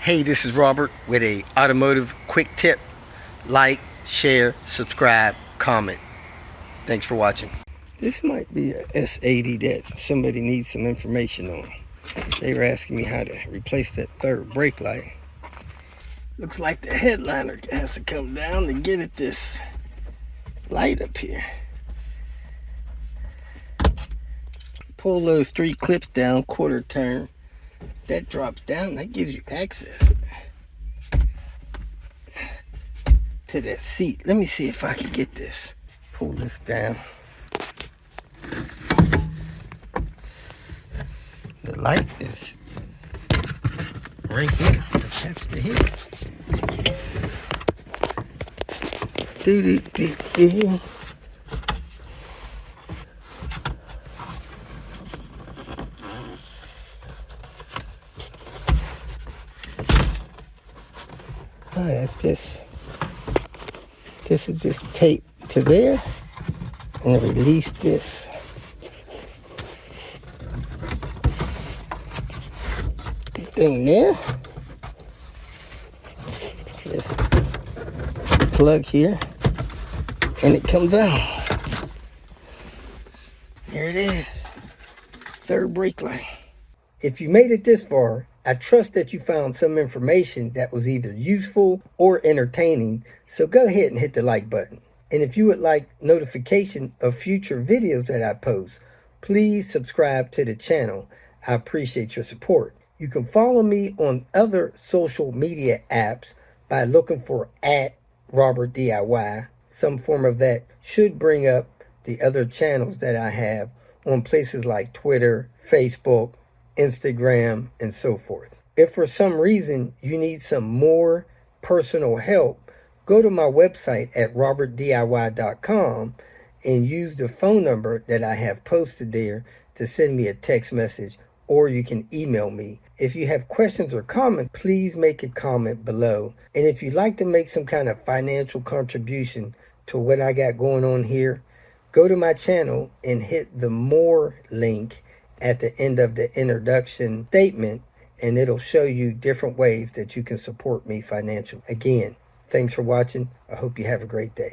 Hey, this is Robert with a automotive quick tip. Like, share, subscribe, comment. Thanks for watching. This might be a S80 that somebody needs some information on. They were asking me how to replace that third brake light. Looks like the headliner has to come down to get at this light up here. Pull those 3 clips down, quarter turn. That drops down, that gives you access to that seat. Let me see if I can get this. Pull this down. The light is right here, attached to here. Do. Oh, this is just taped to there, and release this. Thing there. This plug here, and it comes out. There it is. Third brake light. If you made it this far, I trust that you found some information that was either useful or entertaining, so go ahead and hit the like button. And if you would like notification of future videos that I post, please subscribe to the channel. I appreciate your support. You can follow me on other social media apps by looking for @RobertDIY. Some form of that should bring up the other channels that I have on places like Twitter, Facebook, Instagram, and so forth. If for some reason you need some more personal help, go to my website at robertdiy.com and use the phone number that I have posted there to send me a text message, or you can email me. If you have questions or comments, please make a comment below. And if you'd like to make some kind of financial contribution to what I got going on here, go to my channel and hit the More link at the end of the introduction statement, and it'll show you different ways that you can support me financially. Again, thanks for watching. I hope you have a great day.